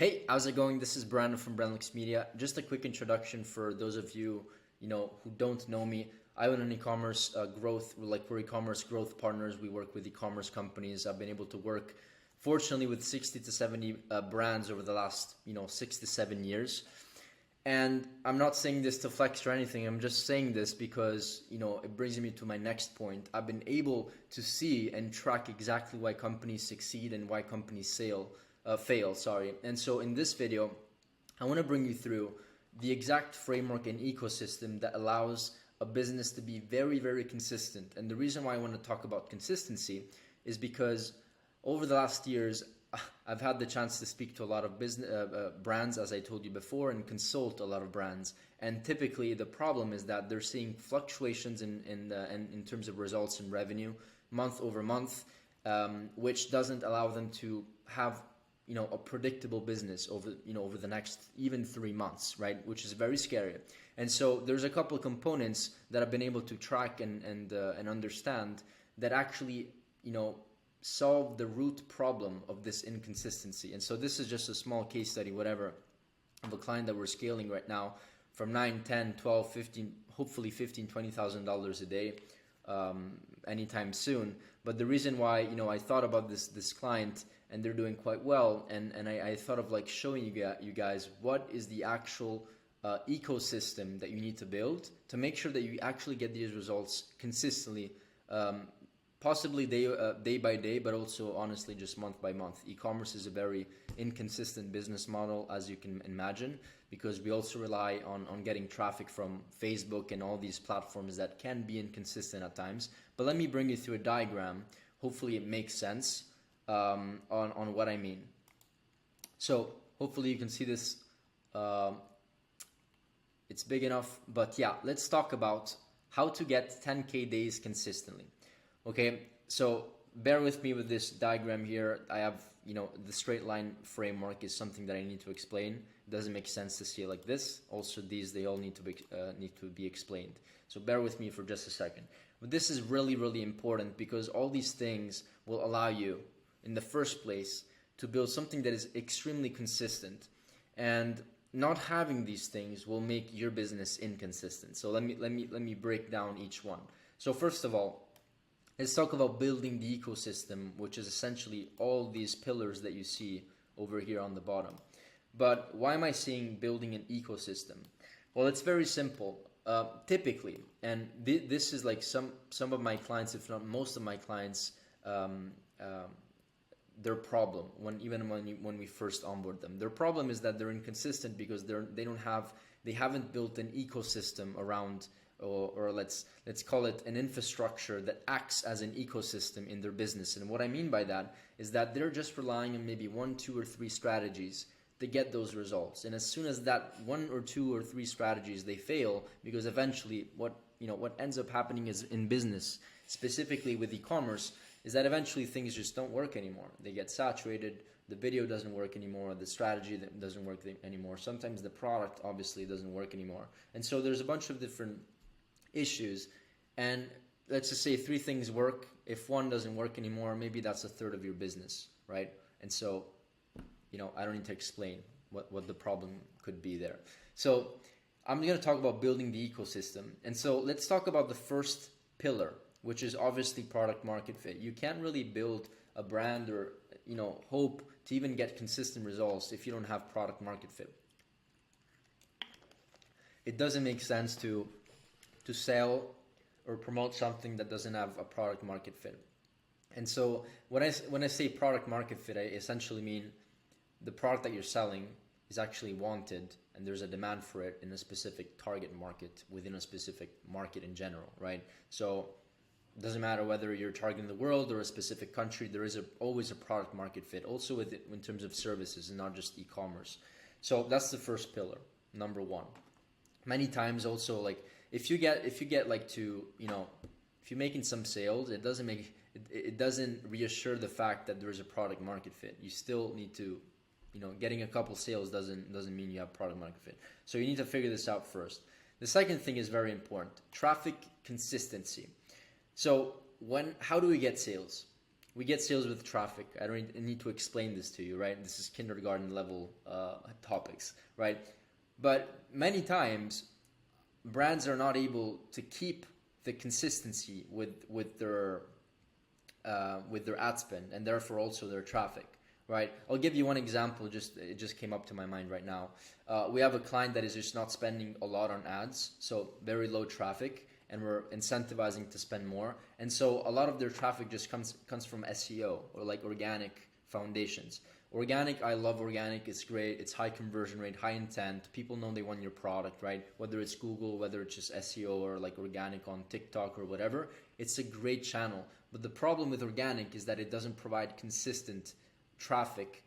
Hey, how's it going? This is Brandon from Brandlix Media. Just a quick introduction for those of you, who don't know me. I own an e-commerce growth, we're e-commerce growth partners. We work with e-commerce companies. I've been able to work, fortunately, with 60 to 70 brands over the last, 6 to 7 years. And I'm not saying this to flex or anything. I'm just saying this because, it brings me to my next point. I've been able to see and track exactly why companies succeed and why companies fail. And so in this video, I want to bring you through the exact framework and ecosystem that allows a business to be very, very consistent. And the reason why I want to talk about consistency is because over the last years, I've had the chance to speak to a lot of business brands, as I told you before, and consult a lot of brands. And typically, the problem is that they're seeing fluctuations in terms of results and revenue month over month, which doesn't allow them to have a predictable business over the next even 3 months, right? Which is very scary. And so there's a couple of components that I've been able to track and understand that actually solve the root problem of this inconsistency. And so this is just a small case study, whatever, of a client that we're scaling right now from 9, 10, 12, 15, hopefully $15,000-$20,000 a day anytime soon. But the reason why I thought about this client, and they're doing quite well, and I thought of like showing you guys what is the actual ecosystem that you need to build to make sure that you actually get these results consistently, possibly day by day, but also honestly just month by month. E-commerce is a very inconsistent business model, as you can imagine, because we also rely on getting traffic from Facebook and all these platforms that can be inconsistent at times. But let me bring you through a diagram. Hopefully it makes sense on what I mean. So hopefully you can see this. It's big enough, but yeah, let's talk about how to get 10K days consistently. Okay, so bear with me with this diagram here. I have, the straight line framework is something that I need to explain. It doesn't make sense to see it like this. Also, they all need to be explained. So bear with me for just a second. But this is really, really important because all these things will allow you, in the first place, to build something that is extremely consistent. And not having these things will make your business inconsistent. So let me break down each one. So first of all, let's talk about building the ecosystem, which is essentially all these pillars that you see over here on the bottom. But why am I saying building an ecosystem? Well, it's very simple. Typically, and this is like some of my clients, if not most of my clients, their problem when we first onboard them. Their problem is that they're inconsistent because they haven't built an ecosystem around, or let's call it an infrastructure that acts as an ecosystem in their business. And what I mean by that is that they're just relying on maybe 1, 2, or 3 strategies to get those results. And as soon as that 1 or 2 or 3 strategies they fail, because eventually what ends up happening is in business, specifically with e-commerce, is that eventually things just don't work anymore. They get saturated, the video doesn't work anymore, the strategy doesn't work anymore. Sometimes the product obviously doesn't work anymore. And so there's a bunch of different issues, and let's just say 3 things work. If 1 doesn't work anymore, maybe that's a third of your business, right? And so, I don't need to explain what the problem could be there. So I'm going to talk about building the ecosystem. And so let's talk about the first pillar, which is obviously product market fit. You can't really build a brand or, hope to even get consistent results if you don't have product market fit. It doesn't make sense to sell or promote something that doesn't have a product market fit. And so when I say product market fit, I essentially mean the product that you're selling is actually wanted and there's a demand for it in a specific target market within a specific market in general, right? So it doesn't matter whether you're targeting the world or a specific country, there is always a product market fit, also in terms of services and not just e-commerce. So that's the first pillar, number 1. Many times also, like, if you get like to, if you're making some sales, it doesn't reassure the fact that there's a product market fit. You still need to, getting a couple sales doesn't mean you have product market fit. So you need to figure this out first. The second thing is very important, traffic consistency. So how do we get sales? we get sales with traffic. I don't need to explain this to you, right? This is kindergarten level topics, right? But many times brands are not able to keep the consistency with their ad spend, and therefore also their traffic, right? I'll give you one example. It just came up to my mind right now. We have a client that is just not spending a lot on ads, so very low traffic, and we're incentivizing to spend more. And so a lot of their traffic just comes from SEO or like organic foundations. Organic, I love organic. It's great. It's high conversion rate, high intent. People know they want your product, right? Whether it's Google, whether it's just SEO or like organic on TikTok or whatever, it's a great channel. But the problem with organic is that it doesn't provide consistent traffic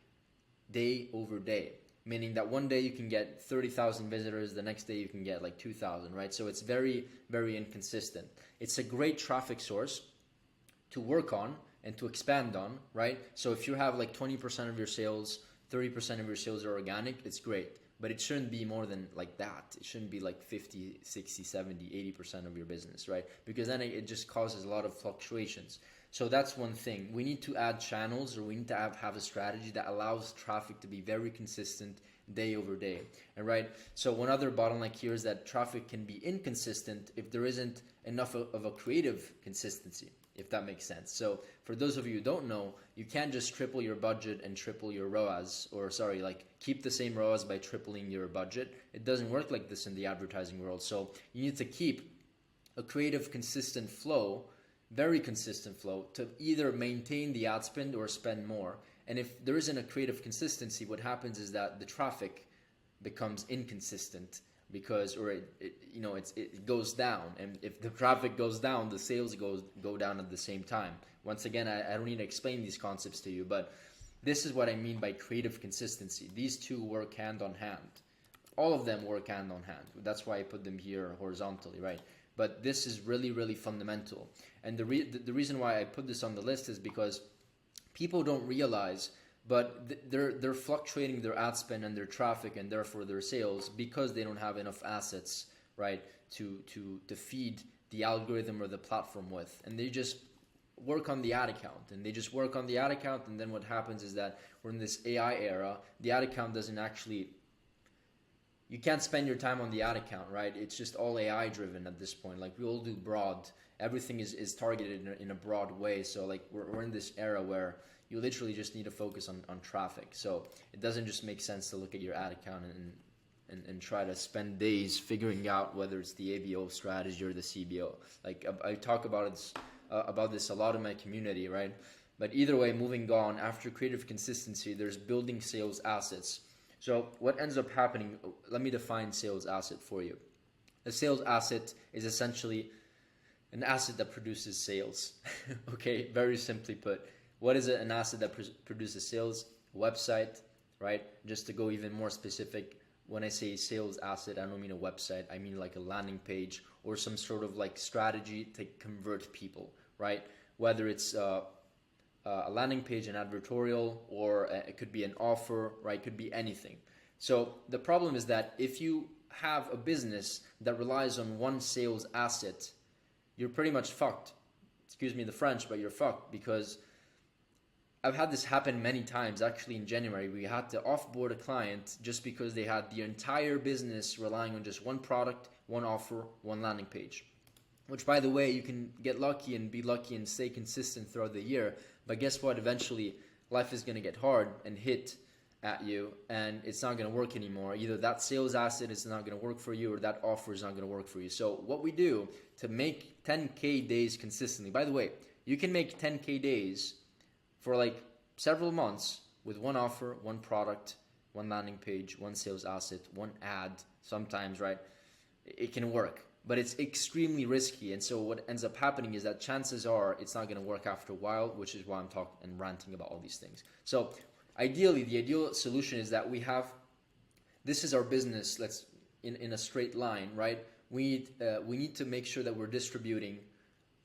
day over day. Meaning that one day you can get 30,000 visitors, the next day you can get like 2,000, right? So it's very, very inconsistent. It's a great traffic source to work on and to expand on, right? So if you have like 20% of your sales, 30% of your sales are organic, it's great. But it shouldn't be more than like that. It shouldn't be like 50, 60, 70, 80% of your business, right? Because then it just causes a lot of fluctuations. So that's one thing. We need to add channels, or we need to have a strategy that allows traffic to be very consistent day over day. And right, so one other bottleneck here is that traffic can be inconsistent if there isn't enough of a creative consistency, if that makes sense. So for those of you who don't know, you can't just triple your budget and triple your ROAS, or sorry, like keep the same ROAS by tripling your budget. It doesn't work like this in the advertising world. So you need to keep a creative, consistent flow, very consistent flow, to either maintain the ad spend or spend more. And if there isn't a creative consistency, what happens is that the traffic becomes inconsistent because, or it goes down. And if the traffic goes down, the sales go down at the same time. Once again, I don't need to explain these concepts to you, but this is what I mean by creative consistency. These two work hand on hand. All of them work hand on hand. That's why I put them here horizontally, right? But this is really, really fundamental. And the reason why I put this on the list is because people don't realize, but they're fluctuating their ad spend and their traffic and therefore their sales because they don't have enough assets, right, to feed the algorithm or the platform with. And they just work on the ad account, and then what happens is that we're in this AI era. The ad account doesn't actually, you can't spend your time on the ad account, right? It's just all AI driven at this point. Like we all do broad, everything is targeted in a broad way. So like we're in this era where you literally just need to focus on traffic. So it doesn't just make sense to look at your ad account and try to spend days figuring out whether it's the ABO strategy or the CBO. Like I talk about this a lot in my community, right? But either way, moving on, after creative consistency, there's building sales assets. So what ends up happening, let me define sales asset for you. A sales asset is essentially an asset that produces sales. Okay, very simply put. What is an asset that produces sales? A website, right? Just to go even more specific, when I say sales asset, I don't mean a website. I mean like a landing page or some sort of like strategy to convert people, right? Whether it's a landing page, an advertorial, or it could be an offer, right? It could be anything. So the problem is that if you have a business that relies on one sales asset, you're pretty much fucked. Excuse me the French, but you're fucked, because I've had this happen many times. Actually, in January, we had to offboard a client just because they had the entire business relying on just one product, one offer, one landing page. Which, by the way, you can get lucky and be lucky and stay consistent throughout the year. But guess what? Eventually, life is going to get hard and hit at you, and it's not going to work anymore. Either that sales asset is not going to work for you, or that offer is not going to work for you. So what we do to make 10K days consistently, by the way, you can make 10K days for like several months with one offer, one product, one landing page, one sales asset, one ad sometimes, right? It can work, but it's extremely risky. And so what ends up happening is that chances are it's not going to work after a while, which is why I'm talking and ranting about all these things. So ideally, the ideal solution is that we have, this is our business, let's in a straight line, right? We need to make sure that we're distributing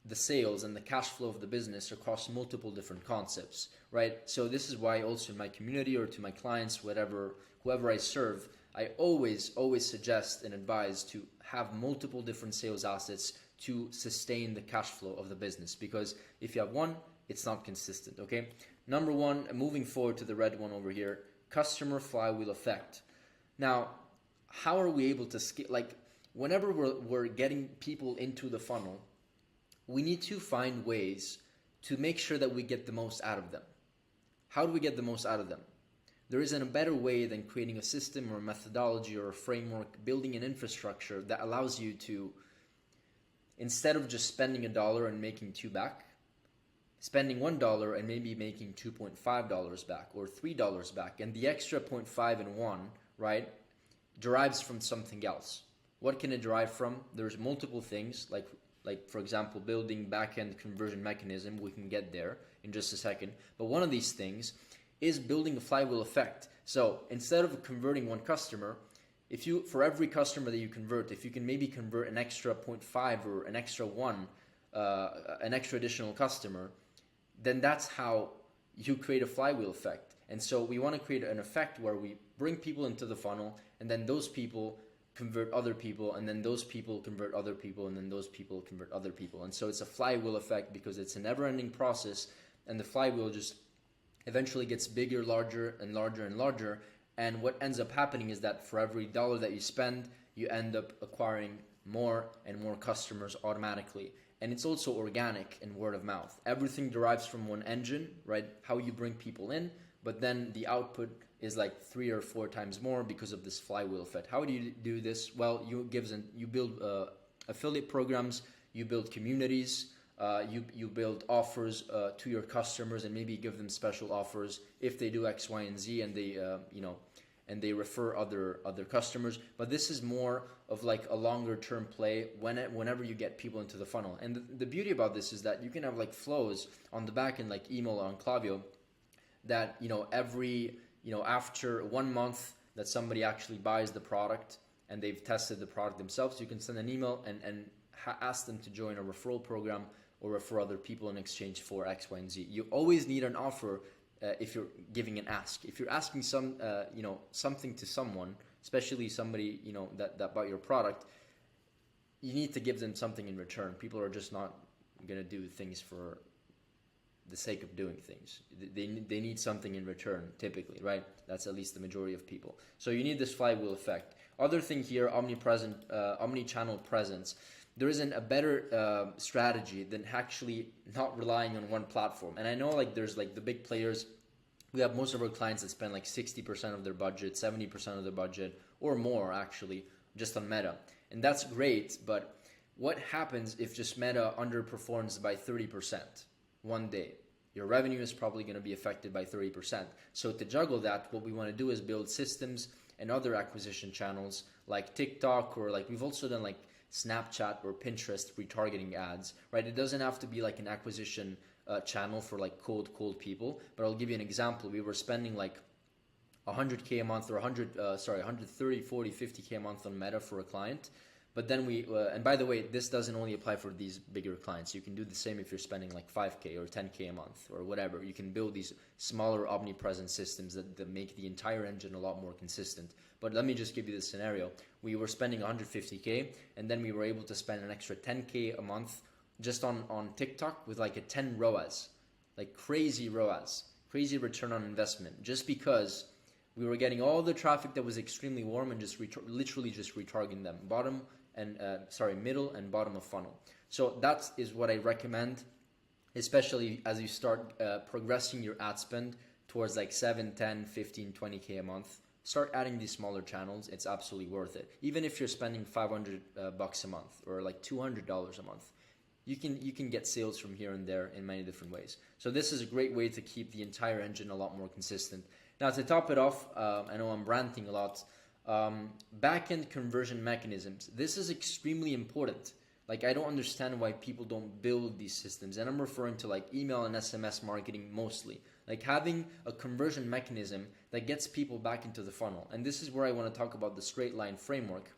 the sales and the cash flow of the business across multiple different concepts, right? So this is why also in my community or to my clients, whoever I serve, I always suggest and advise to have multiple different sales assets to sustain the cash flow of the business. Because if you have one, it's not consistent, okay? Number one, moving forward to the red one over here, customer flywheel effect. Now, how are we able to scale? Like, whenever we're getting people into the funnel, we need to find ways to make sure that we get the most out of them. How do we get the most out of them? There isn't a better way than creating a system or a methodology or a framework, building an infrastructure that allows you to, instead of just spending $1 and making $2 back, spending $1 and maybe making $2.5 back or $3 back, and the extra 0.5 and 1, right, derives from something else. What can it derive from? There's multiple things, like for example, building back-end conversion mechanism. We can get there in just a second. But one of these things is building a flywheel effect. So instead of converting one customer, if you, for every customer that you convert, if you can maybe convert an extra 0.5 or an extra 1, an extra additional customer, then that's how you create a flywheel effect. And so we want to create an effect where we bring people into the funnel, and then those people convert other people, and then those people convert other people, and then those people convert other people. And so it's a flywheel effect because it's a never-ending process, and the flywheel just eventually gets bigger, larger, and larger and larger. And what ends up happening is that for every dollar that you spend, you end up acquiring more and more customers automatically. And it's also organic and word of mouth. Everything derives from one engine, right? How you bring people in, but then the output is like 3 or 4 times more because of this flywheel effect. How do you do this? Well, you build affiliate programs, you build communities, you build offers to your customers, and maybe give them special offers if they do X, Y, and Z, and they and they refer other customers. But this is more of like a longer term play whenever you get people into the funnel. And the beauty about this is that you can have like flows on the back end, like email on Klaviyo, that every after 1 month that somebody actually buys the product and they've tested the product themselves, you can send an email and ask them to join a referral program or refer other people in exchange for X, Y, and Z. You always need an offer if you're giving an ask. If you're asking something to someone, especially somebody that bought your product, you need to give them something in return. People are just not gonna do things for the sake of doing things. They need something in return, typically, right? That's at least the majority of people. So you need this flywheel effect. Other thing here, omnichannel presence. There isn't a better strategy than actually not relying on one platform. And I know like there's like the big players. We have most of our clients that spend like 60% of their budget, 70% of their budget, or more actually, just on Meta. And that's great, but what happens if just Meta underperforms by 30% one day? Your revenue is probably going to be affected by 30%. So to juggle that, what we want to do is build systems and other acquisition channels like TikTok, or like we've also done like Snapchat or Pinterest retargeting ads, right? It doesn't have to be like an acquisition channel for like cold people, but I'll give you an example. We were spending like 100K a month or 130, 40, 50K a month on Meta for a client. But then and by the way, this doesn't only apply for these bigger clients. You can do the same if you're spending like 5K or 10K a month or whatever. You can build these smaller omnipresent systems that make the entire engine a lot more consistent. But let me just give you the scenario. We were spending 150K, and then we were able to spend an extra 10K a month just on TikTok with like a 10 ROAS, like crazy ROAS, crazy return on investment, just because we were getting all the traffic that was extremely warm and just literally just retargeting them, middle and bottom of funnel. So that is what I recommend, especially as you start progressing your ad spend towards like 7, 10, 15, 20K a month. Start adding these smaller channels. It's absolutely worth it. Even if you're spending $500 bucks a month or like $200 a month, you can get sales from here and there in many different ways. So this is a great way to keep the entire engine a lot more consistent. Now to top it off, I know I'm ranting a lot. Back-end conversion mechanisms. This is extremely important. Like, I don't understand why people don't build these systems. And I'm referring to like email and SMS marketing mostly. Like having a conversion mechanism that gets people back into the funnel. And this is where I want to talk about the straight line framework,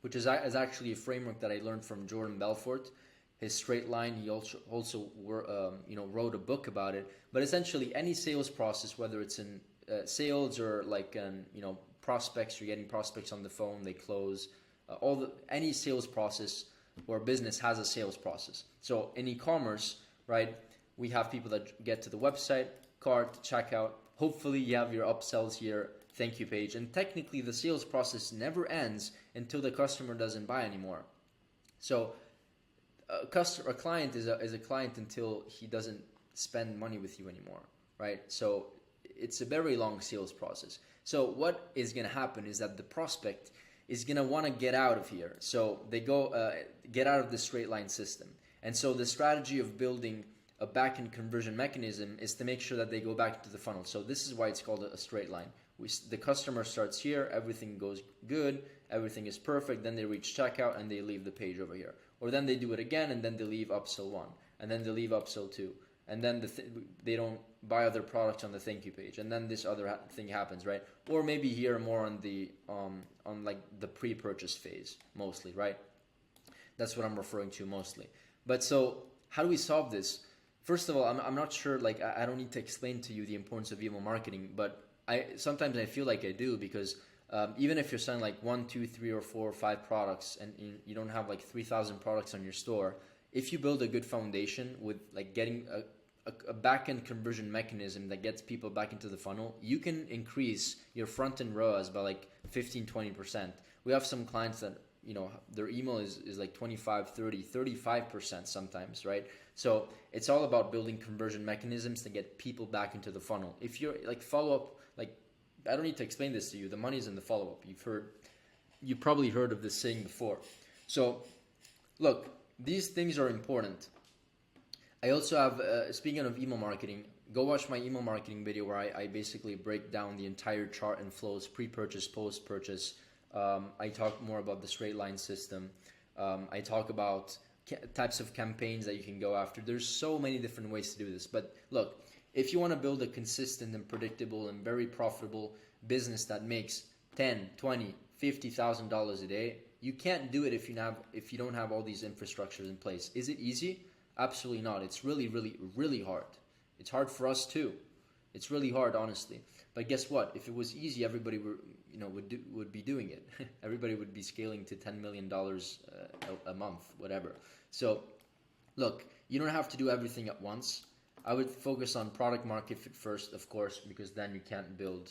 which is actually a framework that I learned from Jordan Belfort. His straight line, he also wrote a book about it. But essentially any sales process, whether it's in sales or like prospects, you're getting prospects on the phone, they close, any sales process or business has a sales process. So in e-commerce, right, We have people that get to the website, cart, checkout. Hopefully you have your upsells here, thank you page. And technically the sales process never ends until the customer doesn't buy anymore. So a client is a client until he doesn't spend money with you anymore, right? So it's a very long sales process. So what is going to happen is that the prospect is going to want to get out of here. So they go get out of the straight line system. And so the strategy of building a back-end conversion mechanism is to make sure that they go back into the funnel. So this is why it's called a straight line. The customer starts here, everything goes good, everything is perfect, then they reach checkout and they leave the page over here. Or then they do it again and then they leave upsell 1, and then they leave upsell 2, and then they don't buy other products on the thank you page, and then this other thing happens, right? Or maybe here more on the on like the pre-purchase phase mostly, right? That's what I'm referring to mostly. But so how do we solve this? First of all, I'm not sure, like I don't need to explain to you the importance of email marketing, but sometimes I feel like I do, because even if you're selling like 1, 2, 3, or 4 or 5 products and you don't have like 3,000 products on your store, if you build a good foundation with like getting a back-end conversion mechanism that gets people back into the funnel, you can increase your front-end ROAS by like 15-20%. We have some clients that, you know, their email is like 25, 30, 35% sometimes, right? So it's all about building conversion mechanisms to get people back into the funnel. If you're like follow-up, like I don't need to explain this to you, the money's in the follow-up. You've probably heard of this saying before. So look, these things are important. I also have, speaking of email marketing, go watch my email marketing video where I basically break down the entire chart and flows, pre-purchase, post-purchase. I talk more about the straight line system. I talk about types of campaigns that you can go after. There's so many different ways to do this. But look, if you want to build a consistent and predictable and very profitable business that makes $10, $20, $50,000 a day, you can't do it if you don't have all these infrastructures in place. Is it easy? Absolutely not. It's really, really, really hard. It's hard for us too. It's really hard, honestly. But guess what? If it was easy, everybody would be doing it. Everybody would be scaling to $10 million a month, whatever. So, look, you don't have to do everything at once. I would focus on product market fit first, of course, because then you can't build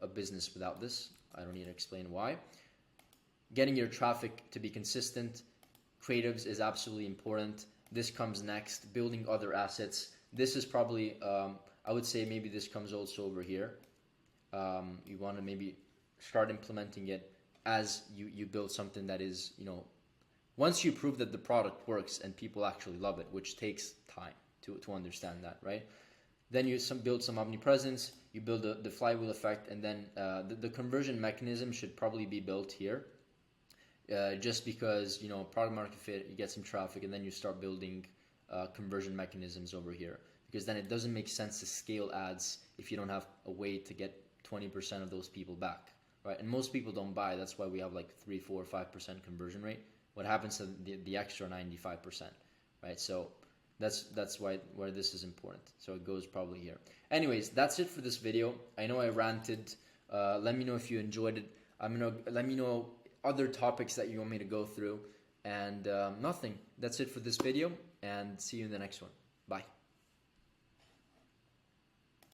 a business without this. I don't need to explain why. Getting your traffic to be consistent, creatives is absolutely important. This comes next, building other assets. This is probably, I would say maybe this comes also over here. You want to maybe start implementing it as you build something that is, once you prove that the product works and people actually love it, which takes time to understand that, right? Then you build some omnipresence, you build the flywheel effect, and then the conversion mechanism should probably be built here. Just because, product market fit, you get some traffic, and then you start building conversion mechanisms over here. Because then it doesn't make sense to scale ads if you don't have a way to get 20% of those people back, right? And most people don't buy. That's why we have like 3, 4, 5% conversion rate. What happens to the extra 95%, right? So that's where this is important. So it goes probably here. Anyways, that's it for this video. I know I ranted. Let me know if you enjoyed it. Let me know other topics that you want me to go through, and nothing. That's it for this video, and see you in the next one. Bye.